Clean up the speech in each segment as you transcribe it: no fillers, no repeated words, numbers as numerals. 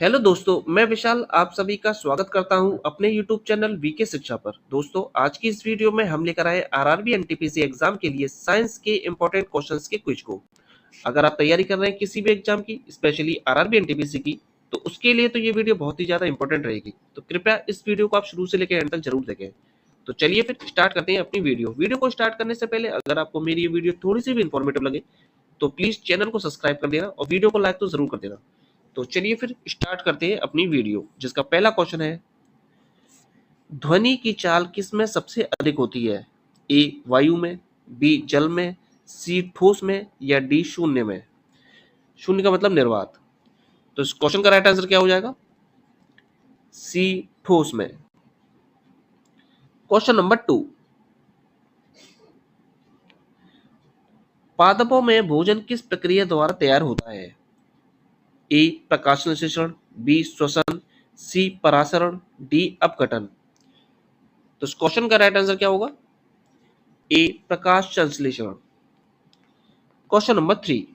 Hello दोस्तों, मैं विशाल आप सभी का स्वागत करता हूं अपने यूट्यूब चैनल वीके शिक्षा पर। दोस्तों, आज की इस वीडियो में हम लेकर आए आरआरबी एनटीपीसी एग्जाम के लिए साइंस के इंपॉर्टेंट क्वेश्चंस के क्विज को। अगर आप तैयारी कर रहे हैं किसी भी एग्जाम की, स्पेशली आरआरबी एनटीपीसी की, तो उसके लिए तो ये वीडियो बहुत ही ज्यादा इंपॉर्टेंट रहेगी। तो कृपया इस वीडियो को आप शुरू से लेकर एंड तक जरूर देखें। तो चलिए फिर स्टार्ट करते हैं अपनी वीडियो को स्टार्ट करने से पहले अगर आपको मेरी ये वीडियो थोड़ी सी भी इंफॉर्मेटिव लगे तो प्लीज चैनल को सब्सक्राइब कर देना और वीडियो को लाइक तो जरूर कर देना। तो चलिए फिर स्टार्ट करते हैं अपनी वीडियो, जिसका पहला क्वेश्चन है, ध्वनि की चाल किस में सबसे अधिक होती है? ए वायु में, बी जल में, सी ठोस में या डी शून्य में। शून्य का मतलब निर्वात। तो इस क्वेश्चन का राइट आंसर क्या हो जाएगा? सी ठोस में। क्वेश्चन नंबर 2, पादपों में भोजन किस प्रक्रिया द्वारा तैयार होता है? ए प्रकाश संश्लेषण, बी श्वसन, सी परासरण, डी अपघटन। तो इस क्वेश्चन का राइट आंसर क्या होगा? ए प्रकाश संश्लेषण। क्वेश्चन नंबर 3,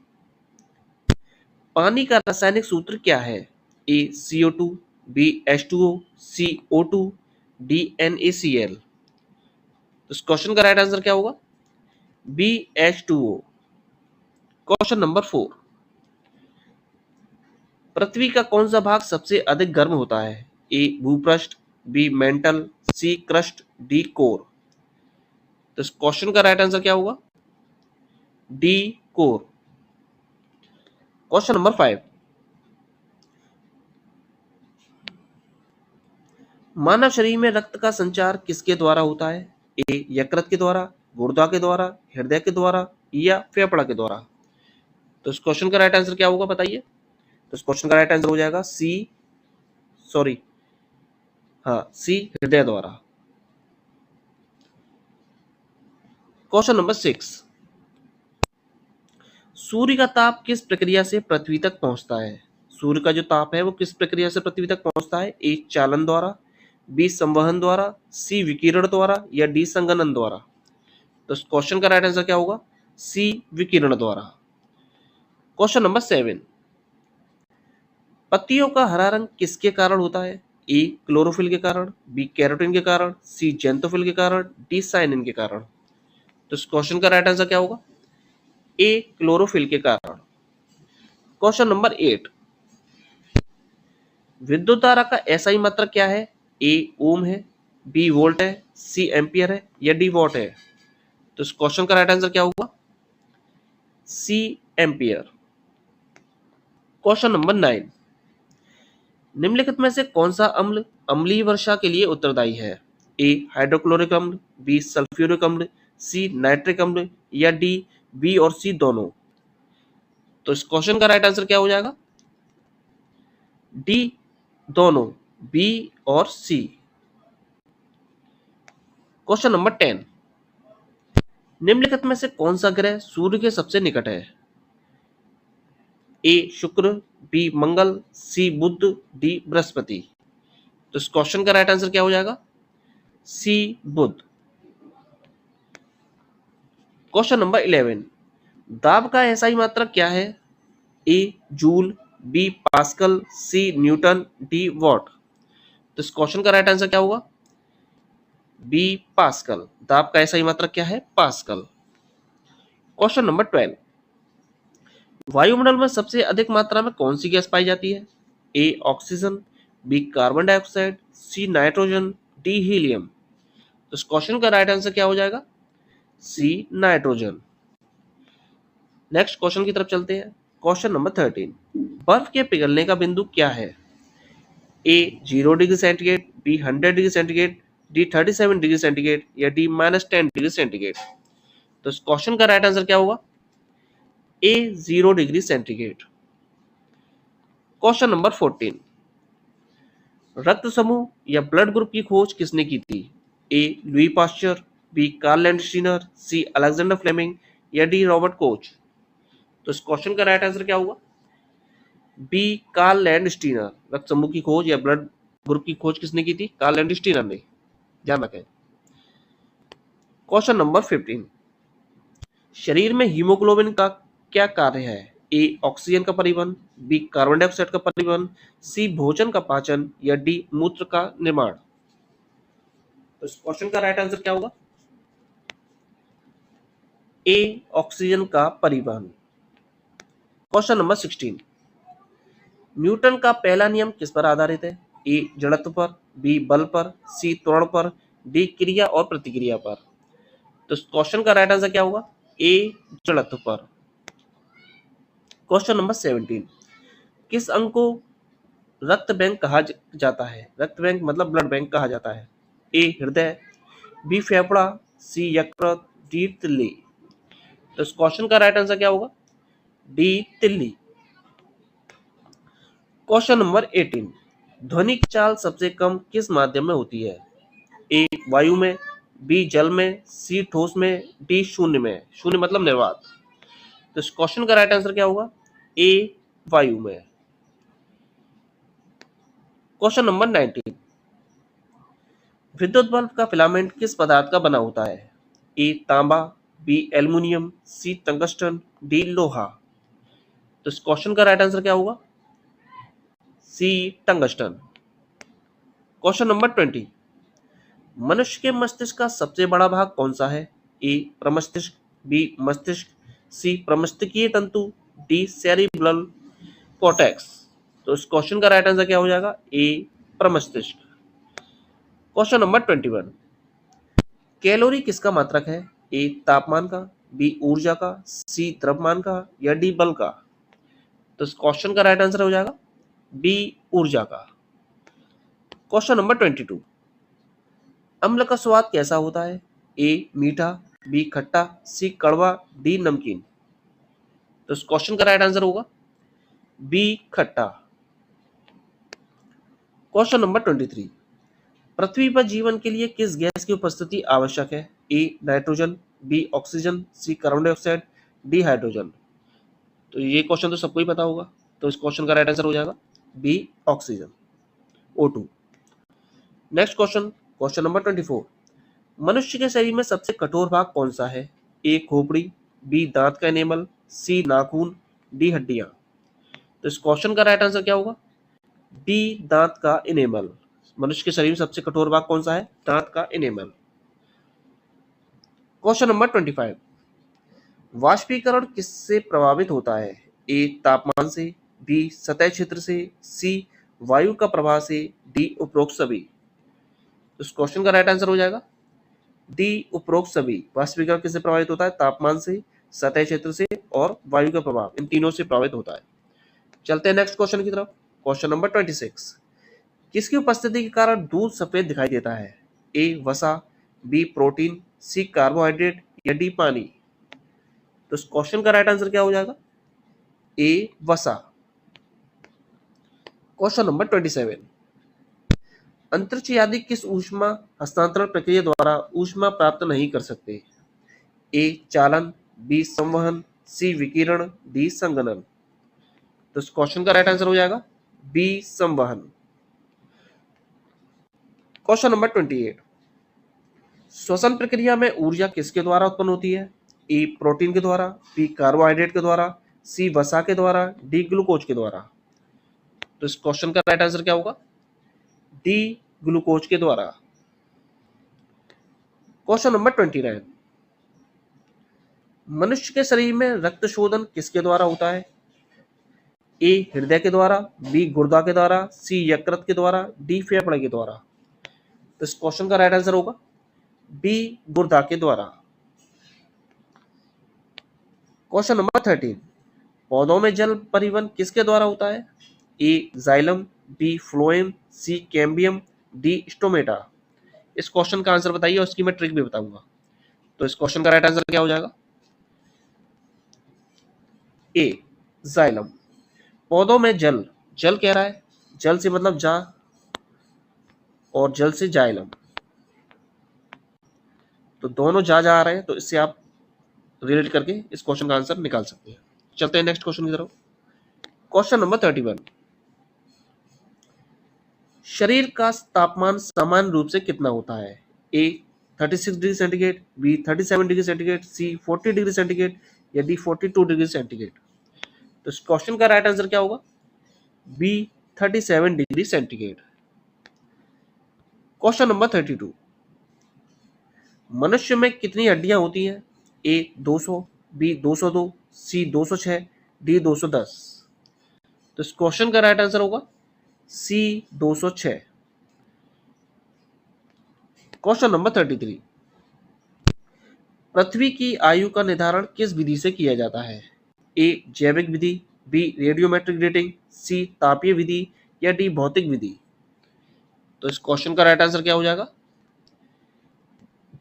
पानी का रासायनिक सूत्र क्या है? ए CO2, बी H2O, सी O2, डी NaCl। तो इस क्वेश्चन का राइट आंसर क्या होगा? B H2O। क्वेश्चन नंबर 4, पृथ्वी का कौन सा भाग सबसे अधिक गर्म होता है? ए भूपृष्ठ, B mantle, C crust, D core. तो इस क्वेश्चन का राइट आंसर क्या होगा? D core. क्वेश्चन नंबर 5, मानव शरीर में रक्त का संचार किसके द्वारा होता है? ए यकृत के द्वारा, गुर्दा के द्वारा, हृदय के द्वारा या फेफड़ा के द्वारा। तो इस क्वेश्चन का राइट आंसर क्या होगा बताइए? तो इस क्वेश्चन का राइट आंसर हो जाएगा सी हृदय द्वारा। क्वेश्चन नंबर 6, सूर्य का ताप किस प्रक्रिया से पृथ्वी तक पहुंचता है? सूर्य का जो ताप है वो किस प्रक्रिया से पृथ्वी तक पहुंचता है? ए चालन द्वारा, बी संवहन द्वारा, सी विकिरण द्वारा या डी संघनन द्वारा। तो इस क्वेश्चन का राइट आंसर क्या होगा? सी विकिरण द्वारा। क्वेश्चन नंबर 7, पत्तियों का हरा रंग किसके कारण होता है? ए क्लोरोफिल के कारण, बी कैरोटीन के कारण, सी जेंथोफिल के कारण, डी साइनिन के कारण। तो इस क्वेश्चन का राइट आंसर क्या होगा? ए क्लोरोफिल के कारण। क्वेश्चन नंबर 8, विद्युत धारा का एसआई मात्रक क्या है? ए ओम है, बी वोल्ट है, सी एम्पियर है या डी वॉट है। तो इस क्वेश्चन का राइट आंसर क्या होगा? सी एम्पियर। क्वेश्चन नंबर 9, निम्नलिखित में से कौन सा अम्ल अम्लीय वर्षा के लिए उत्तरदायी है? ए हाइड्रोक्लोरिक अम्ल, बी सल्फ्यूरिक अम्ल, सी नाइट्रिक अम्ल या डी बी और सी दोनों। तो इस क्वेश्चन का राइट आंसर क्या हो जाएगा? डी दोनों, बी और सी। क्वेश्चन नंबर 10, निम्नलिखित में से कौन सा ग्रह सूर्य के सबसे निकट है? ए शुक्र, बी मंगल, सी बुध, डी बृहस्पति। तो इस क्वेश्चन का राइट आंसर क्या हो जाएगा? सी बुध। क्वेश्चन नंबर 11, दाब का एसआई मात्रक क्या है? A joule, B pascal, C newton, D watt. तो इस क्वेश्चन का राइट आंसर क्या होगा? B pascal. दाब का एसआई मात्रक क्या है? पास्कल। क्वेश्चन नंबर 12, वायुमंडल में सबसे अधिक मात्रा में कौन सी गैस पाई जाती है? A oxygen, B carbon dioxide, C nitrogen, D helium. तो इस क्वेश्चन का राइट आंसर क्या हो जाएगा? सी नाइट्रोजन। नेक्स्ट क्वेश्चन की तरफ चलते हैं। क्वेश्चन नंबर 13, बर्फ के पिघलने का बिंदु क्या है? A 0 degree centigrade, B 100 degree centigrade, D 37 degree centigrade या डी -10 डिग्री सेंटीग्रेड। तो इस क्वेश्चन का राइट आंसर क्या होगा? A 0 degree centigrade. Question number 14, रक्त समूह या ब्लड ग्रुप की खोज किसने की थी? A Louis Pasteur, B Karl Landsteiner, C Alexander Fleming या डी रॉबर्ट कोच। तो इस क्वेश्चन का राइट आंसर क्या होगा? B Karl Landsteiner. रक्त समूह की खोज या ब्लड ग्रुप की खोज किसने की थी? कार्ल लैंडस्टीनर ने। ध्यान रखें। क्वेश्चन नंबर 15, शरीर में हीमोग्लोबिन का क्या कार्य है? ए ऑक्सीजन का परिवहन, बी कार्बन डाइऑक्साइड का परिवहन, सी भोजन का पाचन या डी मूत्र का निर्माण। तो इस क्वेश्चन का राइट आंसर क्या होगा? ए ऑक्सीजन का परिवहन। क्वेश्चन नंबर 16, न्यूटन का पहला नियम किस पर आधारित है? ए जड़त्व पर, बी बल पर, सी त्वरण पर, डी क्रिया और प्रतिक्रिया पर। तो इस क्वेश्चन का राइट आंसर क्या होगा? ए जड़त्व पर। क्वेश्चन नंबर 17, किस अंग को रक्त बैंक कहा जाता है? रक्त बैंक मतलब ब्लड बैंक कहा जाता है। ए हृदय, बी फेफड़ा, सी यकृत, डी तिल्ली। तो इस क्वेश्चन का राइट आंसर क्या होगा? डी तिल्ली। क्वेश्चन नंबर 18, ध्वनि की चाल सबसे कम किस माध्यम में होती है? ए वायु में, बी जल में, सी ठोस में, डी शून्य में। शून्य मतलब निर्वात। तो इस क्वेश्चन का राइट आंसर क्या होगा? ए वायु में। क्वेश्चन नंबर 19, विद्युत बल्ब का फिलामेंट किस पदार्थ का बना होता है? ए तांबा, बी एल्युमिनियम, सी टंगस्टन, डी लोहा। तो इस क्वेश्चन का राइट आंसर क्या होगा? सी टंगस्टन। क्वेश्चन नंबर 20, मनुष्य के मस्तिष्क का सबसे बड़ा भाग कौन सा है? ए प्रमस्तिष्क, बी मस्तिष्क, सी प्रमस्तिष्कीय तंतु, डी सेरिब्रल कॉर्टेक्स। तो इस क्वेश्चन का राइट आंसर क्या हो जाएगा? ए प्रमस्तिष्क। क्वेश्चन नंबर 21, कैलोरी किसका मात्रक है? ए तापमान का, बी ऊर्जा का, सी द्रव्यमान का या डी बल का। तो इस क्वेश्चन का राइट आंसर हो जाएगा बी ऊर्जा का। क्वेश्चन नंबर 22, अम्ल का स्वाद कैसा होता है? ए मीठा, बी खट्टा, सी कड़वा, डी नमकीन। तो इस क्वेश्चन का राइट आंसर होगा बी खट्टा। क्वेश्चन नंबर 23, पृथ्वी पर जीवन के लिए किस गैस की उपस्थिति आवश्यक है? A nitrogen, B oxygen, C carbon dioxide, D hydrogen. तो ये क्वेश्चन तो सबको ही पता होगा। तो इस क्वेश्चन का राइट आंसर हो जाएगा B oxygen, O2। Next question, question number 24, मनुष्य के शरीर में सबसे कठोर भाग कौन सा है? ए खोपड़ी, बी दांत का एनेमल, सी नाखून, डी हड्डियां। तो इस क्वेश्चन का राइट आंसर क्या होगा? डी दांत का एनेमल। मनुष्य के शरीर में सबसे कठोर भाग कौन सा है? दांत का एनेमल। क्वेश्चन नंबर 25, वाष्पीकरण किससे प्रभावित होता है? ए तापमान से, बी सतह क्षेत्र से, सी वायु का प्रवाह से, डी उपरोक्त सभी। तो इस क्वेश्चन का राइट आंसर हो जाएगा डी उपरोक्त सभी। वाष्पीकरण किससे प्रभावित होता है? तापमान से, सतह क्षेत्र से और वायु का प्रभाव, इन तीनों से प्रभावित होता है। चलते हैं नेक्स्ट क्वेश्चन की तरफ। क्वेश्चन नंबर 26, किसकी उपस्थिति के कारण दूध सफेद दिखाई देता है? ए वसा, बी प्रोटीन, सी कार्बोहाइड्रेट या डी पानी। तो इस क्वेश्चन का राइट आंसर क्या हो जाएगा? ए वसा। क्वेश्चन नंबर 27, अंतरिक्ष यात्री किस ऊष्मा हस्तांतरण प्रक्रिया द्वारा ऊष्मा प्राप्त नहीं कर सकते? ए चालन, बी संवहन, सी विकिरण, डी संगनन। तो इस क्वेश्चन का राइट आंसर हो जाएगा बी संवहन। क्वेश्चन नंबर 28, श्वसन प्रक्रिया में ऊर्जा किसके द्वारा उत्पन्न होती है? ए प्रोटीन के द्वारा, बी कार्बोहाइड्रेट के द्वारा, सी वसा के द्वारा, डी ग्लूकोज के द्वारा। तो इस क्वेश्चन का राइट आंसर क्या होगा? डी ग्लूकोज के द्वारा। क्वेश्चन नंबर 29, मनुष्य के शरीर में रक्त शोधन किसके द्वारा होता है? ए हृदय के द्वारा, बी गुर्दा के द्वारा, सी यकृत के द्वारा, डी फेफड़े के द्वारा। तो इस क्वेश्चन का राइट आंसर होगा बी गुर्दा के द्वारा। क्वेश्चन नंबर 13, पौधों में जल परिवहन किसके द्वारा होता है? ए जाइलम, बी फ्लोएम, सी कैम्बियम, डी स्टोमेटा। इस क्वेश्चन का आंसर बताइए और इसकी मैं ट्रिक भी बताऊंगा। तो इस क्वेश्चन का राइट आंसर क्या हो जाएगा? ए जाइलम। पौधों में जल, जल कह रहा है, जल से मतलब जा और जल से जाइलम, तो दोनों जा आ रहे हैं, तो इससे आप रिलेट करके इस क्वेश्चन का आंसर निकाल सकते हैं। चलते हैं नेक्स्ट क्वेश्चन की तरफ। क्वेश्चन नंबर 31, शरीर का तापमान समान रूप से कितना होता है? A 36 degree centigrade, B 37 degree centigrade, C 40 degree centigrade या डी 42 डिग्री सेंटीग्रेड। तो इस क्वेश्चन का राइट आंसर क्या होगा? B 37 degree centigrade. Question number 32, मनुष्य में कितनी हड्डियां होती हैं? A 200, B 202, C 206, D 210। तो इस क्वेश्चन का राइट आंसर होगा सी 206। क्वेश्चन नंबर 33, पृथ्वी की आयु का निर्धारण किस विधि से किया जाता है? ए जैविक विधि, बी रेडियोमेट्रिक डेटिंग, सी तापीय विधि या डी भौतिक विधि। तो इस क्वेश्चन का राइट आंसर क्या हो जाएगा?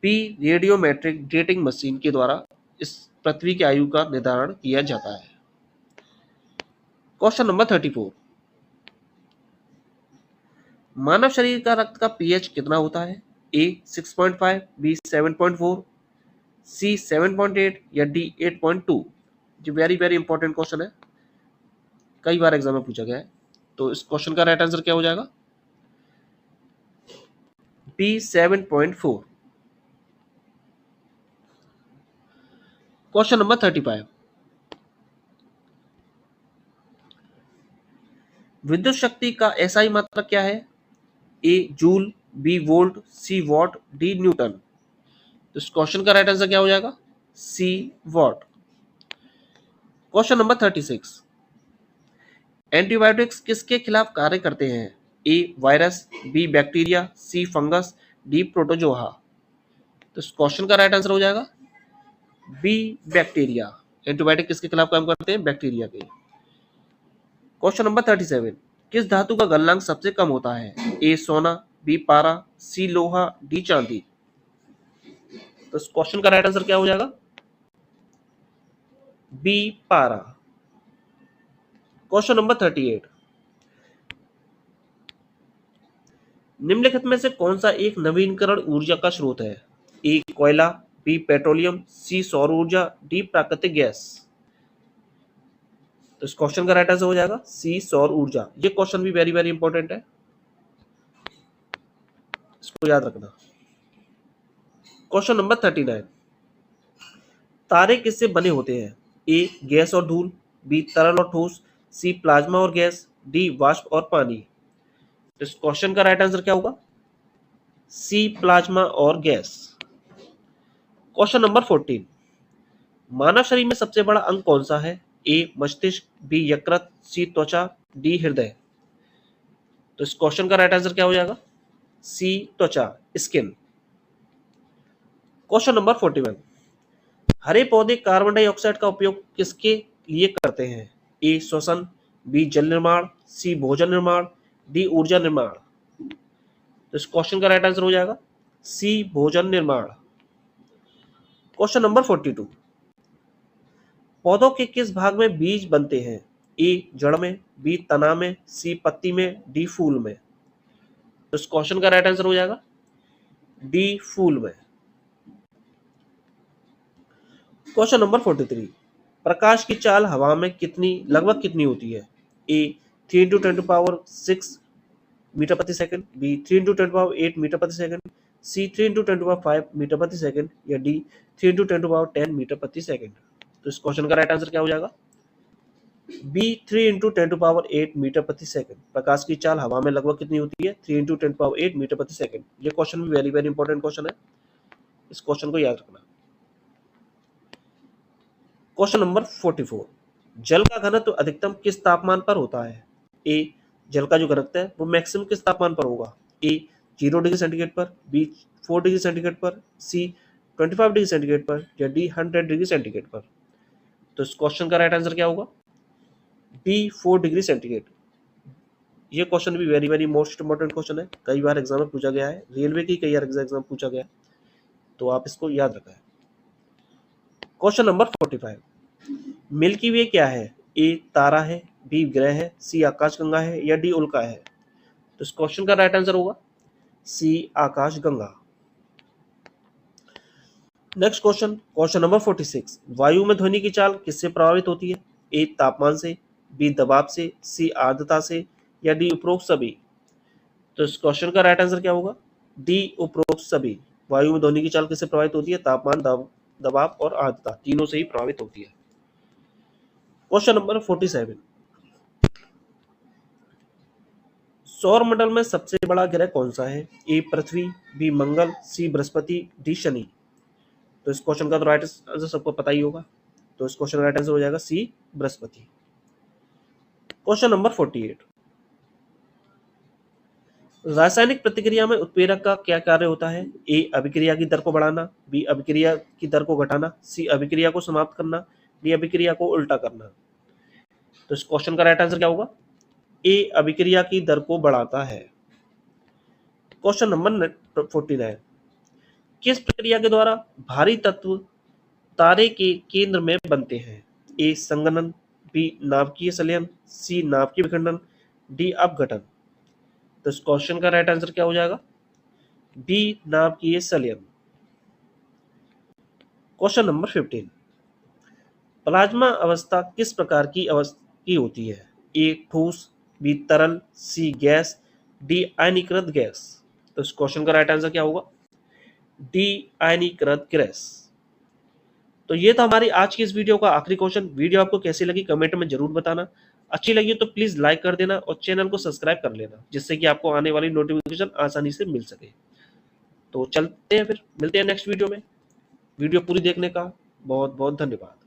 बी रेडियोमेट्रिक डेटिंग मशीन के द्वारा इस पृथ्वी की आयु का निर्धारण किया जाता है। क्वेश्चन नंबर 34, मानव शरीर का रक्त का पीएच कितना होता है? ए 6.5, बी 7.4, सी 7.8 या डी 8.2। जो वेरी वेरी इंपॉर्टेंट क्वेश्चन है, कई बार एग्जाम में पूछा गया है। तो इस क्वेश्चन का राइट आंसर क्या हो जाएगा? बी 7.4। क्वेश्चन नंबर 35, विद्युत शक्ति का एसआई मात्रक क्या है? A joule, B volt, C watt, D newton. तो इस क्वेश्चन का राइट आंसर क्या हो जाएगा? C watt. Question number 36, antibiotics किसके खिलाफ कार्य करते हैं? A virus, B bacteria, C fungus, D protozoa. तो इस क्वेश्चन का राइट आंसर हो जाएगा बी बैक्टीरिया। एंटीबायोटिक किसके खिलाफ काम करते हैं? बैक्टीरिया के। क्वेश्चन नंबर 37, किस धातु का गलनांक सबसे कम होता है? ए सोना, बी पारा, सी लोहा, डी चांदी। तो इस क्वेश्चन का राइट आंसर क्या हो जाएगा? बी पारा। क्वेश्चन नंबर 38, निम्नलिखित में से कौन सा एक नवीनकरण ऊर्जा का स्रोत है? ए कोयला, बी पेट्रोलियम, सी सौर ऊर्जा, डी प्राकृतिक गैस। तो इस क्वेश्चन का राइट आंसर हो जाएगा सी सौर ऊर्जा। ये क्वेश्चन भी वेरी वेरी इंपॉर्टेंट है, इसको याद रखना। क्वेश्चन नंबर 39, तारे किससे बने होते हैं? ए गैस और धूल, बी तरल और ठोस, सी प्लाज्मा और गैस, डी वाष्प और पानी। तो इस क्वेश्चन का राइट आंसर क्या होगा? सी प्लाज्मा और गैस। क्वेश्चन नंबर 14, मानव शरीर में सबसे बड़ा अंग कौन सा है? ए मस्तिष्क, बी यकृत, सी त्वचा, डी हृदय। तो इस क्वेश्चन का राइट आंसर क्या हो जाएगा? सी त्वचा, स्किन। क्वेश्चन नंबर 41, हरे पौधे कार्बन डाइऑक्साइड का उपयोग किसके लिए करते हैं? ए श्वसन, बी जल निर्माण, सी भोजन निर्माण, डी ऊर्जा निर्माण। तो इस क्वेश्चन का राइट आंसर हो जाएगा सी भोजन निर्माण। क्वेश्चन नंबर 42, पौधों के किस भाग में बीज बनते हैं? ए जड़ में, बी तना में, सी पत्ती में, डी फूल में। तो इस क्वेश्चन का राइट आंसर हो जाएगा डी फूल में। क्वेश्चन नंबर 43, प्रकाश की चाल हवा में लगभग कितनी होती है? ए 3 × 10⁶ मीटर प्रति सेकंड, बी 3 × 10⁸ मीटर प्रति सेकंड, सी 3 × 10⁵ मीटर प्रति सेकंड या डी 3 × 10⁻10 मीटर प्रति सेकंड। तो इस क्वेश्चन का राइट आंसर क्या हो जाएगा? बी 3 × 10⁸ मीटर प्रति सेकंड। प्रकाश की चाल हवा में लगभग कितनी होती है? 3 × 10⁸ मीटर प्रति सेकंड। ये क्वेश्चन भी वेरी वेरी इंपॉर्टेंट क्वेश्चन है, इस क्वेश्चन को याद रखना। क्वेश्चन नंबर 44, जल का घनत्व अधिकतम किस तापमान पर होता है? ए जल का जो घनत्व है वो मैक्सिमम किस तापमान पर होगा? ए 0 डिग्री सेंटीग्रेड पर, बी 4 डिग्री सेंटीग्रेड पर, सी 25 डिग्री सेंटीग्रेड पर या डी 100 डिग्री सेंटीग्रेड पर। तो इस क्वेश्चन का राइट आंसर क्या होगा? B 4 degree centigrade. ये क्वेश्चन भी very very most important question है, कई बार एग्जाम में पूछा गया है, रेलवे की कई बार एग्जाम पूछा गया है, तो आप इसको याद रखें। क्वेश्चन नंबर 45, मिल्की वे क्या है? ए तारा है, बी ग्रह है, सी आकाशगंगा है या डी उल्का है। तो इस क्वेश्चन का राइट आंसर होगा सी आकाशगंगा। नेक्स्ट क्वेश्चन, क्वेश्चन नंबर 46, वायु में ध्वनि की चाल किससे प्रभावित होती है? ए तापमान से, बी दबाव से, सी आर्द्रता से या डी उपरोक्त सभी। तो इस क्वेश्चन का राइट आंसर क्या होगा? डी उपरोक्त सभी। वायु में ध्वनि की चाल किससे प्रभावित होती है? तापमान, दबाव और आर्द्रता, तीनों से ही प्रभावित होती है। क्वेश्चन नंबर 47, सौर मंडल में सबसे बड़ा ग्रह कौन सा है? ए पृथ्वी, बी मंगल, सी बृहस्पति, डी शनि। तो इस क्वेश्चन का तो राइट आंसर सबको पता ही होगा, तो इस क्वेश्चन का राइट आंसर हो जाएगा सी बृहस्पति। क्वेश्चन नंबर 48, रासायनिक प्रतिक्रिया में उत्प्रेरक का क्या कार्य होता है? ए अभिक्रिया की दर को बढ़ाना, बी अभिक्रिया की दर को घटाना, सी अभिक्रिया को समाप्त करना, डी अभिक्रिया को उल्टा करना। तो इस क्वेश्चन का राइट आंसर क्या होगा? ए अभिक्रिया की दर को बढ़ाता है। क्वेश्चन नंबर 49, किस प्रक्रिया के द्वारा भारी तत्व तारे के केंद्र में बनते हैं? ए संघनन, बी नाभिकीय संलयन, सी नाभिकीय विखंडन, डी अपघटन। तो इस क्वेश्चन का राइट आंसर क्या हो जाएगा? बी नाभिकीय संलयन। क्वेश्चन नंबर 15, प्लाज्मा अवस्था किस प्रकार की होती है? ए ठोस, बी तरल, सी गैस, डी आयनीकृत गैस। तो इस क्वेश्चन का राइट आंसर क्या होगा? डी आयनीकृत गैस। तो ये था हमारी आज की इस वीडियो का आखिरी क्वेश्चन। वीडियो आपको कैसी लगी कमेंट में जरूर बताना। अच्छी लगी तो प्लीज लाइक कर देना और चैनल को सब्सक्राइब कर लेना, जिससे कि आपको आने वाली नोटिफिकेशन आसानी से मिल सके। तो चलते हैं, फिर मिलते हैं नेक्स्ट वीडियो में। वीडियो पूरी देखने का बहुत बहुत धन्यवाद।